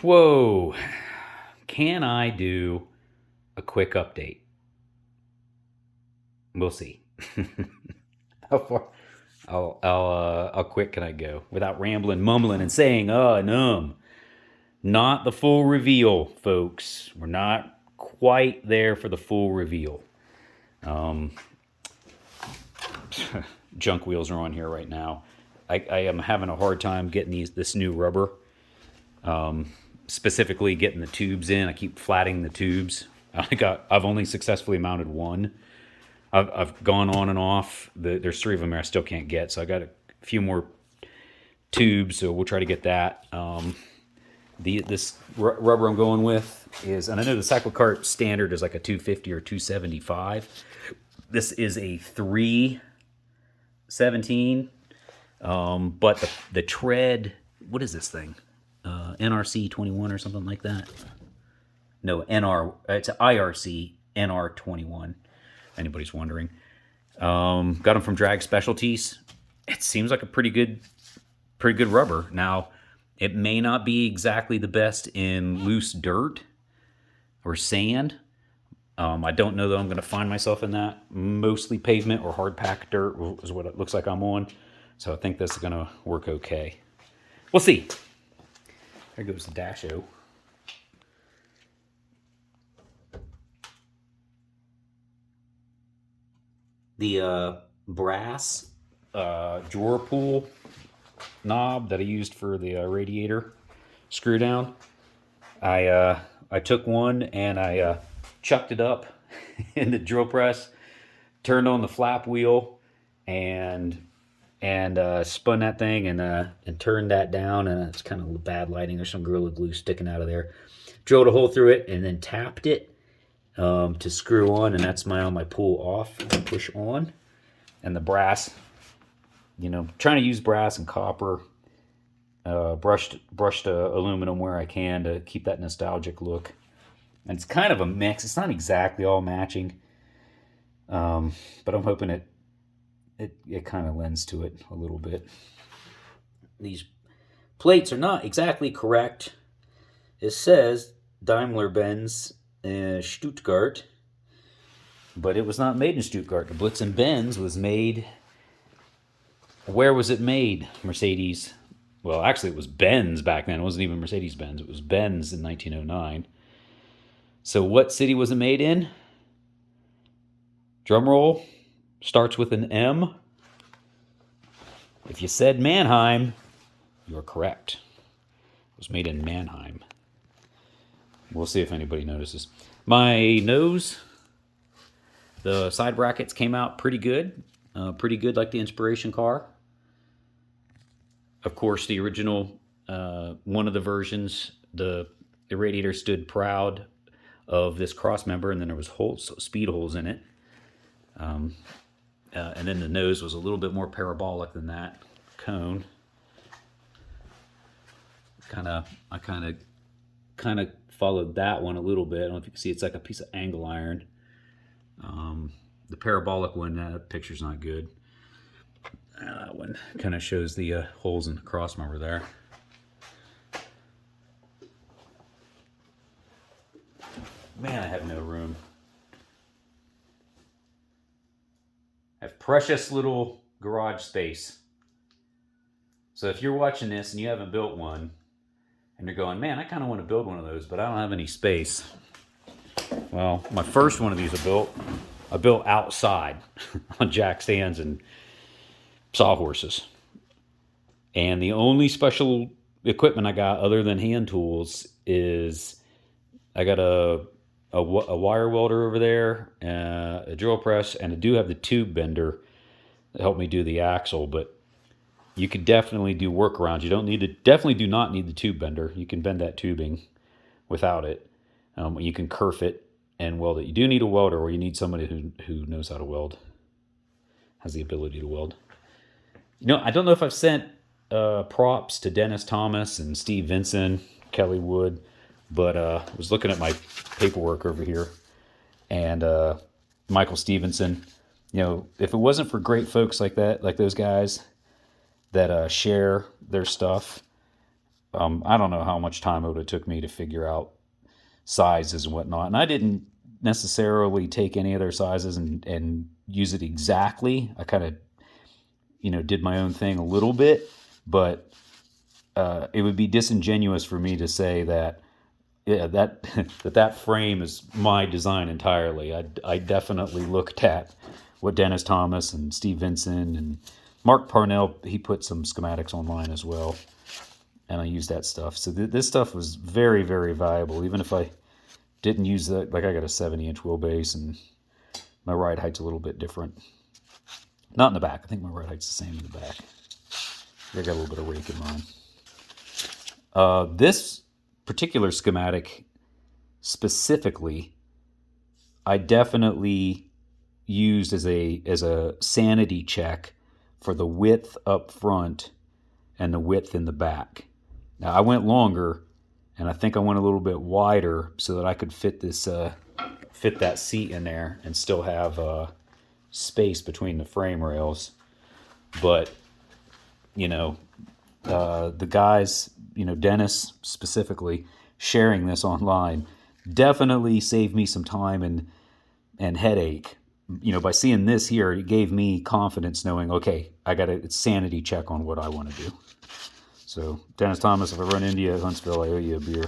Whoa. Can I do a quick update? We'll see. How far? How quick can I go without rambling, mumbling, and saying, not the full reveal, folks. We're not quite there for the full reveal. Junk wheels are on here right now. I am having a hard time getting this new rubber. Specifically getting the tubes in. I keep flatting the tubes. I've only successfully mounted one. I've gone on and off. There's 3 of them there I still can't get, so I got a few more tubes, so we'll try to get that. This rubber I'm going with is, and I know the Cyclekart standard is like a 250 or 275. This is a 317, but the tread, what is this thing? NRC 21 or something like that. No, it's an IRC NR 21. Anybody's wondering. Got them from Drag Specialties. It seems like a pretty good rubber. Now, it may not be exactly the best in loose dirt or sand. I don't know that I'm going to find myself in that. Mostly pavement or hard packed dirt is what it looks like I'm on. So I think this is going to work okay. We'll see. There goes the Dasho. The brass drawer pull knob that I used for the radiator screw down. I took one and I chucked it up in the drill press, turned on the flap wheel, and spun that thing and turned that down. And it's kind of bad lighting. There's some Gorilla Glue sticking out of there. Drilled a hole through it and then tapped it to screw on, and that's my pull off and push on. And the brass, trying to use brass and copper, brushed aluminum where I can to keep that nostalgic look. And it's kind of a mix. It's not exactly all matching, but I'm hoping it kind of lends to it a little bit. These plates are not exactly correct. It says Daimler Benz Stuttgart, but it was not made in Stuttgart. The Blitzen Benz was made. Where was it made? Mercedes. Well, actually, it was Benz back then. It wasn't even Mercedes-Benz. It was Benz in 1909. So, what city was it made in? Drum roll. Starts with an M. If you said Mannheim, you're correct. It was made in Mannheim. We'll see if anybody notices. My nose, the side brackets came out pretty good. Pretty good, like the Inspiration car. Of course, the original, one of the versions, the radiator stood proud of this cross member, and then there was holes, speed holes in it. And then the nose was a little bit more parabolic than that cone. I kind of followed that one a little bit. I don't know if you can see, it's like a piece of angle iron. The parabolic one, that picture's not good. That one kind of shows the holes in the cross member there. Man, I have no room. I have precious little garage space. So if you're watching this and you haven't built one, and you're going, man, I kind of want to build one of those, but I don't have any space. Well, my first one of these I built outside on jack stands and sawhorses. And the only special equipment I got other than hand tools is I got a wire welder over there, a drill press, and I do have the tube bender that helped me do the axle, but you could definitely do workarounds. Definitely do not need the tube bender. You can bend that tubing without it. You can kerf it and weld it. You do need a welder, or you need somebody who knows how to weld, has the ability to weld. I don't know if I've sent props to Dennis Thomas and Steve Vinson, Kelly Wood, but I was looking at my paperwork over here, and Michael Stevenson. If it wasn't for great folks like that, like those guys that share their stuff, I don't know how much time it would have took me to figure out sizes and whatnot. And I didn't necessarily take any of their sizes and use it exactly. I kind of, did my own thing a little bit, but it would be disingenuous for me to say that, yeah, that that frame is my design entirely. I definitely looked at what Dennis Thomas and Steve Vincent and Mark Parnell, he put some schematics online as well, and I used that stuff. So this stuff was very, very valuable, even if I didn't use that. Like, I got a 70-inch wheelbase, and my ride height's a little bit different. Not in the back. I think my ride height's the same in the back. I got a little bit of rake in mine. This particular schematic specifically, I definitely used as a sanity check for the width up front and the width in the back. Now, I went longer, and I think I went a little bit wider so that I could fit that seat in there and still have space between the frame rails. But the guys, Dennis specifically, sharing this online definitely saved me some time and headache. By seeing this here, it gave me confidence knowing, okay, I got a sanity check on what I want to do. So, Dennis Thomas, if I run into you at Huntsville, I owe you a beer.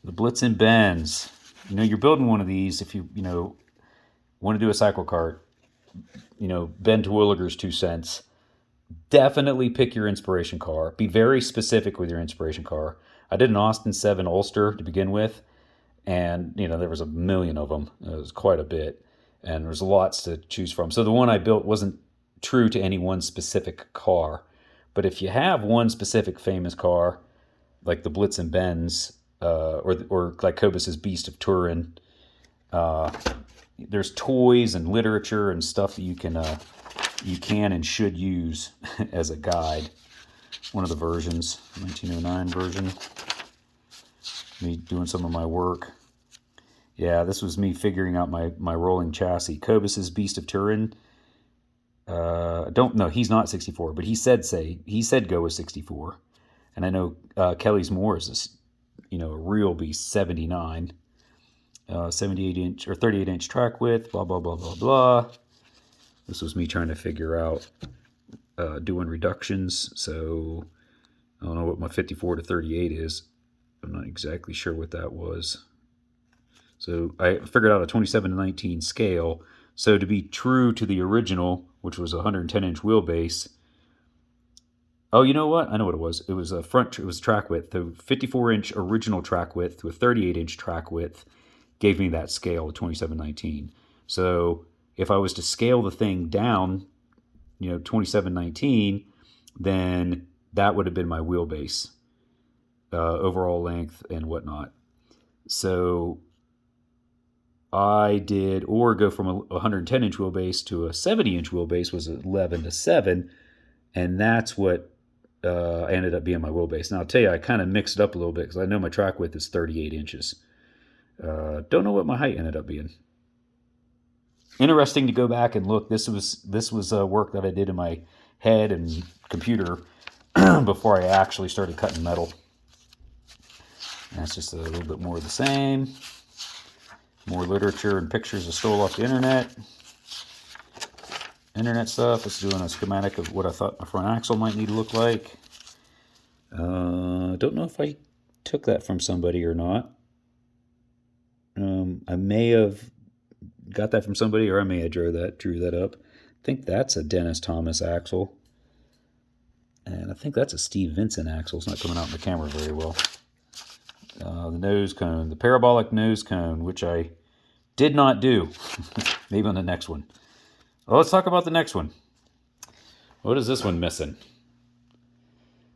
The Blitzen Benz. You're building one of these if you want to do a Cyclekart. Ben Terwilliger's 2 cents. Definitely pick your inspiration car. Be very specific with your inspiration car. I did an Austin 7 Ulster to begin with, and there was a million of them. It was quite a bit, and there was lots to choose from. So the one I built wasn't true to any one specific car. But if you have one specific famous car, like the Blitzen Benz, or like Cobus's Beast of Turin, there's toys and literature and stuff that you can and should use as a guide. One of the versions, 1909 version. Me doing some of my work. Yeah, this was me figuring out my rolling chassis. Cobus's Beast of Turin. Don't know, he's not 64, but he said go with 64. And I know Kelly's Moore is a real beast, 79. 78-inch or 38-inch track width, blah, blah, blah, blah, blah. This was me trying to figure out doing reductions. So I don't know what my 54 to 38 is. I'm not exactly sure what that was. So I figured out a 27 to 19 scale. So to be true to the original, which was a 110-inch wheelbase. Oh, you know what? I know what it was. It was it was track width. The 54-inch original track width to a 38-inch track width gave me that scale of 2719. So if I was to scale the thing down, 2719, then that would have been my wheelbase, overall length and whatnot. So I did, or go from a 110-inch wheelbase to a 70-inch wheelbase was 11 to 7, and that's what ended up being my wheelbase. Now I'll tell you, I kind of mixed it up a little bit because I know my track width is 38 inches. Don't know what my height ended up being. Interesting to go back and look. This was work that I did in my head and computer before I actually started cutting metal. And that's just a little bit more of the same. More literature and pictures I stole off the internet. Internet stuff. Let's do a schematic of what I thought my front axle might need to look like. Don't know if I took that from somebody or not. I may have got that from somebody, or I may have drew that up. I think that's a Dennis Thomas axle. And I think that's a Steve Vincent axle. It's not coming out in the camera very well. The nose cone, the parabolic nose cone, which I did not do. Maybe on the next one. Well, let's talk about the next one. What is this one missing?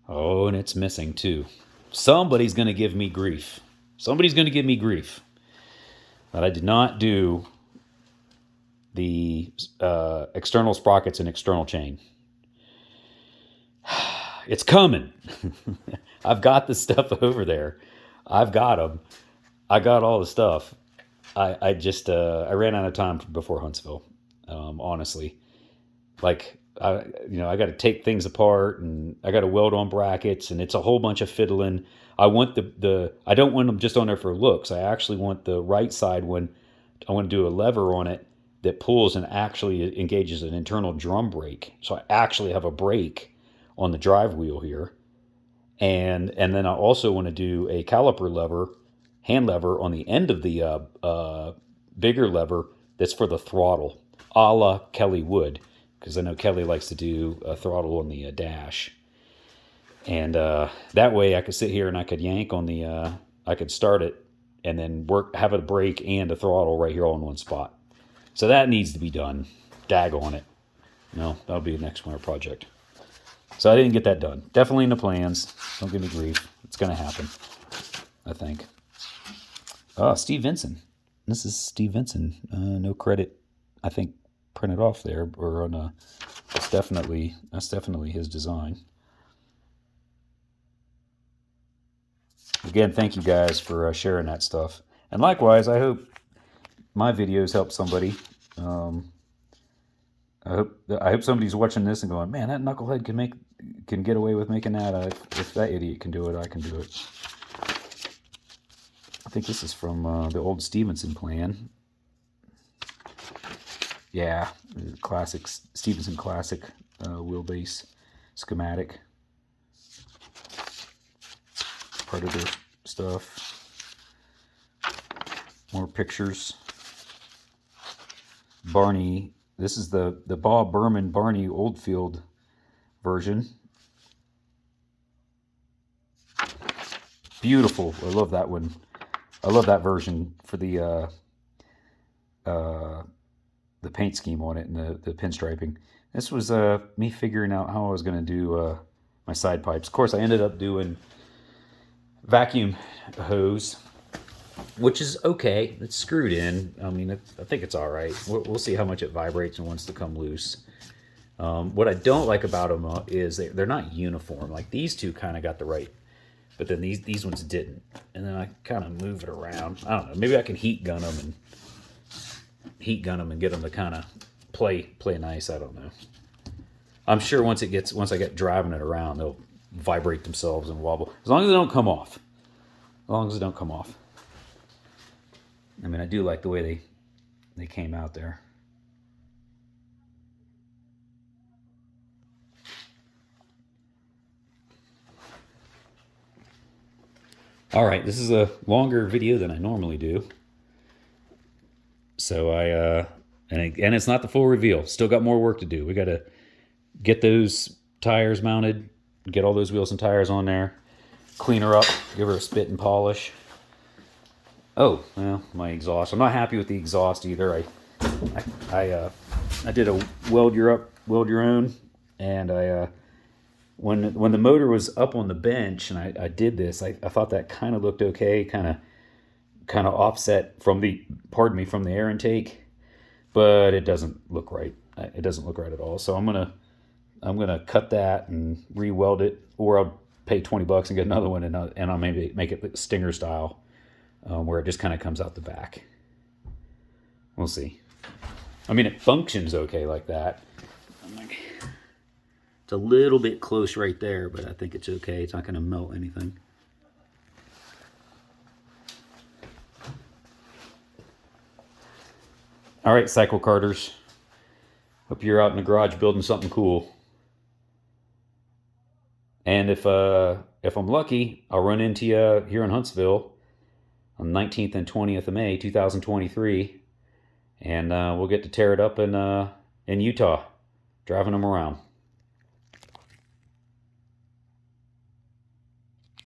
Oh, and it's missing too. Somebody's going to give me grief. Somebody's going to give me grief that I did not do the external sprockets and external chain. It's coming. I've got the stuff over there. I've got them. I got all the stuff. I just I ran out of time before Huntsville. Honestly, like I got to take things apart, and I got to weld on brackets, and it's a whole bunch of fiddling. I want I don't want them just on there for looks. I actually want the right side when I want to do a lever on it that pulls and actually engages an internal drum brake. So I actually have a brake on the drive wheel here. And then I also want to do a caliper lever, hand lever on the end of the bigger lever that's for the throttle, a la Kelly would, because I know Kelly likes to do a throttle on the dash. And that way I could sit here and I could yank on the, I could start it and then have a brake and a throttle right here all in one spot. So that needs to be done. Dag on it. That'll be the next winter project. So I didn't get that done. Definitely in the plans. Don't give me grief. It's going to happen, I think. Steve Vinson. This is Steve Vinson. No credit, I think, printed off there. Or on that's definitely his design. Again, thank you guys for sharing that stuff. And likewise, I hope my videos help somebody. I hope somebody's watching this and going, man, that knucklehead can get away with making that. If that idiot can do it, I can do it. I think this is from the old Stevenson plan. Yeah, classic Stevenson classic wheelbase schematic. Predator stuff. More pictures. Barney. This is the Bob Berman Barney Oldfield version. Beautiful. I love that one. I love that version for the paint scheme on it and the pinstriping. This was me figuring out how I was going to do my side pipes. Of course, I ended up doing vacuum hose, which is okay. It's screwed in. I mean, I think it's all right. We'll see how much it vibrates and wants to come loose. What I don't like about them is they're not uniform. Like these two kind of got the right, but then these ones didn't. And then I kind of move it around. I don't know. Maybe I can heat gun them and get them to kind of play nice. I don't know. I'm sure once I get driving it around, they'll vibrate themselves and wobble. As long as they don't come off. As long as they don't come off. I mean, I do like the way they came out there. All right, this is a longer video than I normally do. So and it's not the full reveal. Still got more work to do. We got to get those tires mounted, get all those wheels and tires on there, clean her up, give her a spit and polish. Oh, well, my exhaust. I'm not happy with the exhaust either. I did a weld your own, and when the motor was up on the bench and I did this, I thought that kind of looked okay, kind of offset from the air intake, but it doesn't look right. It doesn't look right at all. So I'm gonna cut that and re-weld it, or I'll pay $20 and get another one, and I'll maybe make it Stinger style. Where it just kind of comes out the back. We'll see. I mean, it functions okay like that. It's a little bit close right there, but I think it's okay. It's not going to melt anything. All right, Cyclekarters. Hope you're out in the garage building something cool. And if I'm lucky, I'll run into you here in Huntsville on 19th and 20th of May, 2023, and we'll get to tear it up in Utah, driving them around.